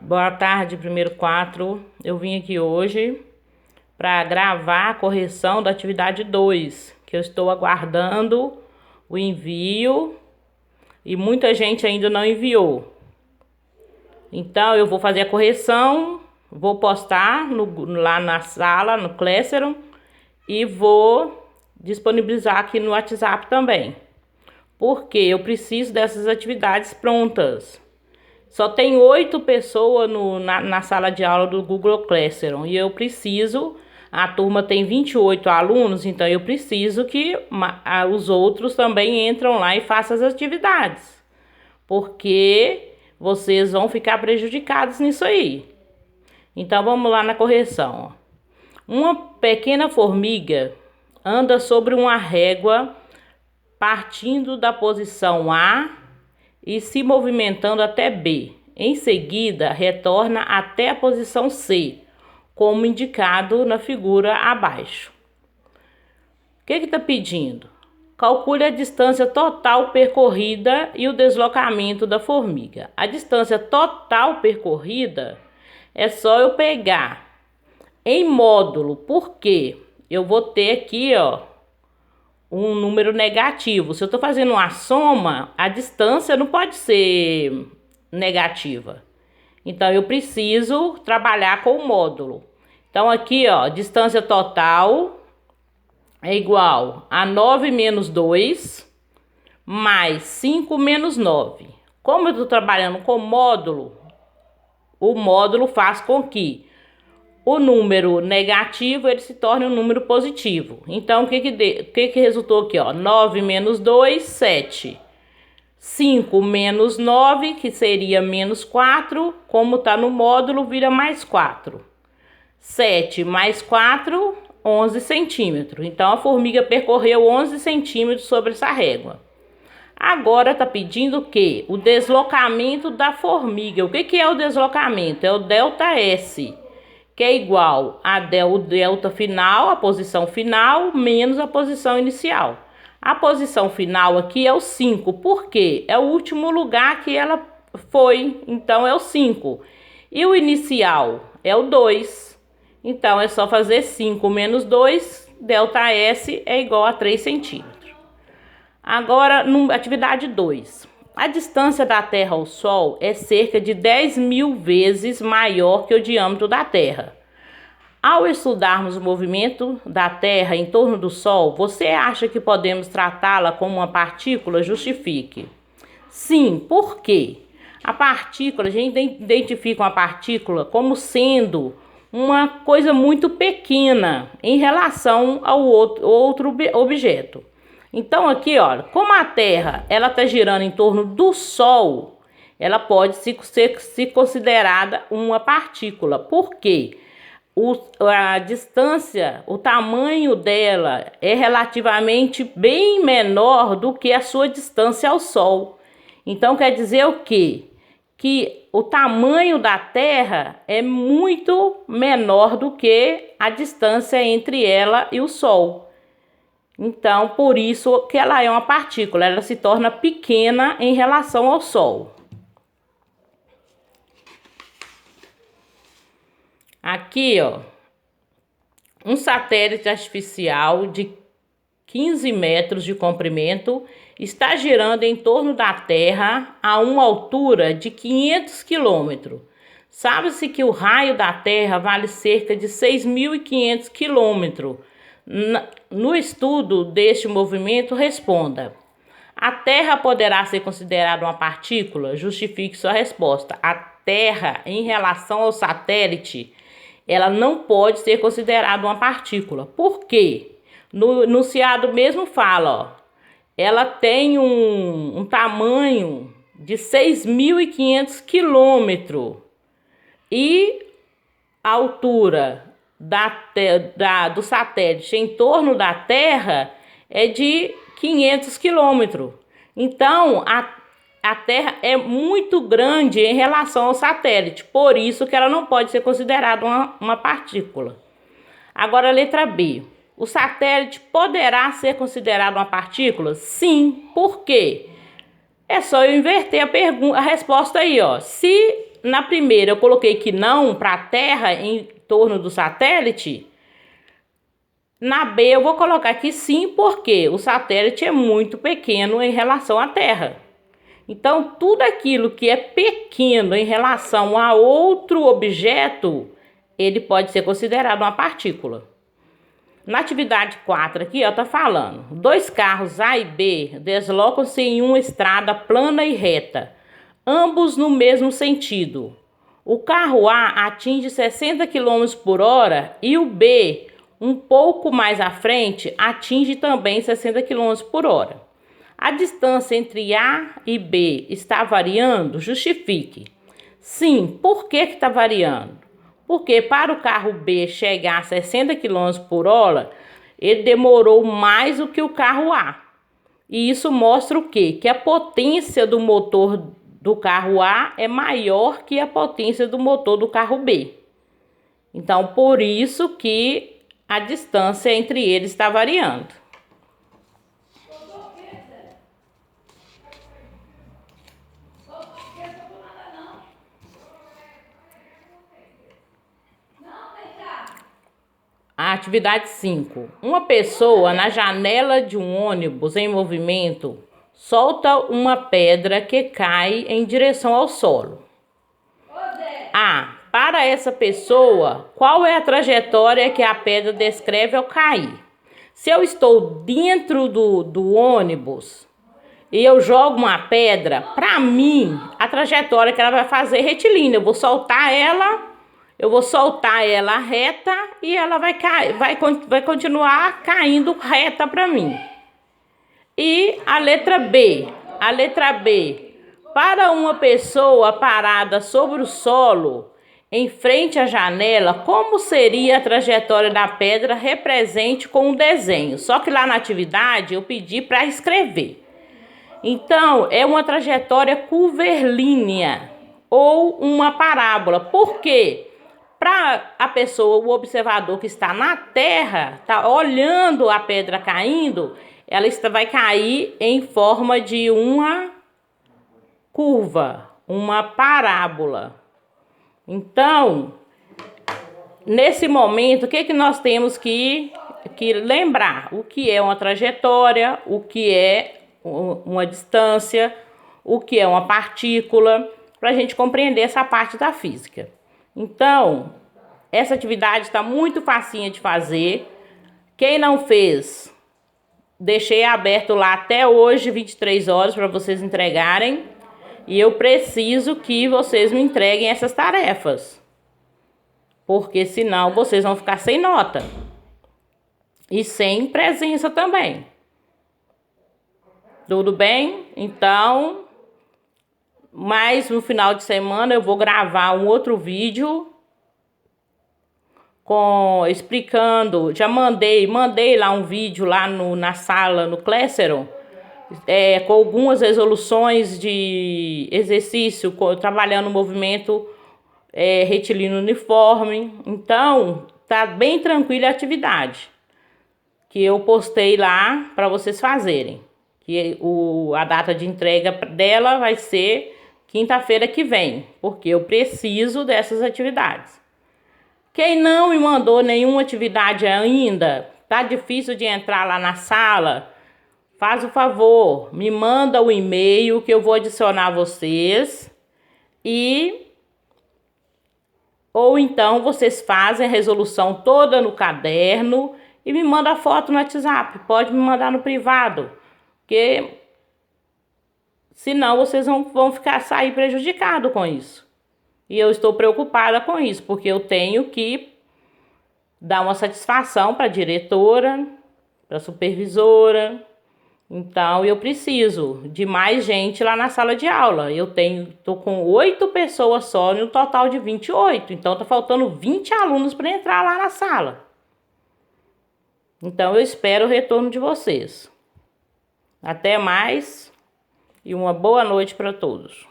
Boa tarde, primeiro 4. Eu vim aqui hoje para gravar a correção da atividade 2, que eu estou aguardando o envio e muita gente ainda não enviou. Então eu vou fazer a correção, vou postar lá na sala, no Classroom, e vou disponibilizar aqui no WhatsApp também, porque eu preciso dessas atividades prontas. Só tem 8 pessoas na sala de aula do Google Classroom e eu preciso, a turma tem 28 alunos, então eu preciso que os outros também entram lá e façam as atividades, porque vocês vão ficar prejudicados nisso aí. Então vamos lá na correção. Uma pequena formiga anda sobre uma régua partindo da posição A e se movimentando até B. Em seguida, retorna até a posição C, como indicado na figura abaixo. O que está pedindo? Calcule a distância total percorrida e o deslocamento da formiga. A distância total percorrida é só eu pegar em módulo, porque eu vou ter aqui, um número negativo. Se eu estou fazendo uma soma, a distância não pode ser negativa. Então, eu preciso trabalhar com o módulo. Então, aqui, distância total é igual a 9 menos 2 mais 5 menos 9. Como eu estou trabalhando com módulo, o módulo faz com que o número negativo ele se torne um número positivo. Então, o que resultou aqui? 9 menos 2, 7. 5 menos 9, que seria menos 4, como está no módulo, vira mais 4. 7 mais 4, 11 centímetros. Então, a formiga percorreu 11 centímetros sobre essa régua. Agora está pedindo o quê? O deslocamento da formiga. O que é o deslocamento? É o ΔS, que é igual a o delta final, a posição final, menos a posição inicial. A posição final aqui é o 5, porque é o último lugar que ela foi, então é o 5. E o inicial é o 2, então é só fazer 5 menos 2, delta S é igual a 3 centímetros. Agora, atividade 2. A distância da Terra ao Sol é cerca de 10.000 vezes maior que o diâmetro da Terra. Ao estudarmos o movimento da Terra em torno do Sol, você acha que podemos tratá-la como uma partícula? Justifique. Sim, por quê? A gente identifica uma partícula como sendo uma coisa muito pequena em relação ao outro objeto. Então aqui, olha, como a Terra ela está girando em torno do Sol, ela pode ser considerada uma partícula. Por quê? A distância, o tamanho dela é relativamente bem menor do que a sua distância ao Sol. Então quer dizer o quê? Que o tamanho da Terra é muito menor do que a distância entre ela e o Sol. Então, por isso que ela é uma partícula, ela se torna pequena em relação ao Sol. Aqui, um satélite artificial de 15 metros de comprimento está girando em torno da Terra a uma altura de 500 quilômetros. Sabe-se que o raio da Terra vale cerca de 6.500 quilômetros. No estudo deste movimento, responda: a Terra poderá ser considerada uma partícula? Justifique sua resposta. A Terra, em relação ao satélite, ela não pode ser considerada uma partícula. Por quê? No enunciado mesmo fala, ela tem um tamanho de 6.500 quilômetros e a altura do satélite em torno da Terra é de 500 quilômetros. Então, a Terra é muito grande em relação ao satélite, por isso que ela não pode ser considerada uma partícula. Agora, a letra B. O satélite poderá ser considerado uma partícula? Sim. Por quê? É só eu inverter a resposta aí, Se na primeira eu coloquei que não para a Terra em torno do satélite, na B eu vou colocar que sim, porque o satélite é muito pequeno em relação à Terra. Então, tudo aquilo que é pequeno em relação a outro objeto, ele pode ser considerado uma partícula. Na atividade 4 aqui, ó, tá falando: dois carros A e B deslocam-se em uma estrada plana e reta, ambos no mesmo sentido. O carro A atinge 60 km por hora e o B, um pouco mais à frente, atinge também 60 km por hora. A distância entre A e B está variando? Justifique. Sim, por que está variando? Porque para o carro B chegar a 60 km por hora, ele demorou mais do que o carro A. E isso mostra o quê? Que a potência do motor do carro A é maior que a potência do motor do carro B. Então, por isso que a distância entre eles está variando. A atividade 5. Uma pessoa na janela de um ônibus em movimento solta uma pedra que cai em direção ao solo. A. Para essa pessoa, qual é a trajetória que a pedra descreve ao cair? Se eu estou dentro do ônibus e eu jogo uma pedra, para mim, a trajetória que ela vai fazer é retilínea. Eu vou soltar ela reta e ela vai continuar caindo reta para mim. E a letra B. A letra B. Para uma pessoa parada sobre o solo, em frente à janela, como seria a trajetória da pedra? Represente com um desenho. Só que lá na atividade eu pedi para escrever. Então, é uma trajetória curvilínea ou uma parábola. Por quê? Para a pessoa, o observador que está na Terra, está olhando a pedra caindo, ela vai cair em forma de uma curva, uma parábola. Então, nesse momento, o que nós temos que lembrar? O que é uma trajetória, o que é uma distância, o que é uma partícula, para a gente compreender essa parte da física. Então, essa atividade está muito facinha de fazer. Quem não fez, deixei aberto lá até hoje, 23 horas, para vocês entregarem. E eu preciso que vocês me entreguem essas tarefas, porque senão vocês vão ficar sem nota e sem presença também. Tudo bem? Então, mas no final de semana eu vou gravar um outro vídeo explicando. Já mandei lá um vídeo lá na sala, no Classroom, com algumas resoluções de exercício, trabalhando o movimento retilíneo uniforme. Então, tá bem tranquila a atividade que eu postei lá para vocês fazerem. Que a data de entrega dela vai ser quinta-feira que vem, porque eu preciso dessas atividades. Quem não me mandou nenhuma atividade ainda, tá difícil de entrar lá na sala, faz o favor, me manda o e-mail que eu vou adicionar vocês ou então vocês fazem a resolução toda no caderno e me manda a foto no WhatsApp. Pode me mandar no privado, porque senão vocês vão sair prejudicados com isso. E eu estou preocupada com isso, porque eu tenho que dar uma satisfação para a diretora, para a supervisora. Então, eu preciso de mais gente lá na sala de aula. Tô com 8 pessoas só, no total de 28. Então, tá faltando 20 alunos para entrar lá na sala. Então, eu espero o retorno de vocês. Até mais e uma boa noite para todos.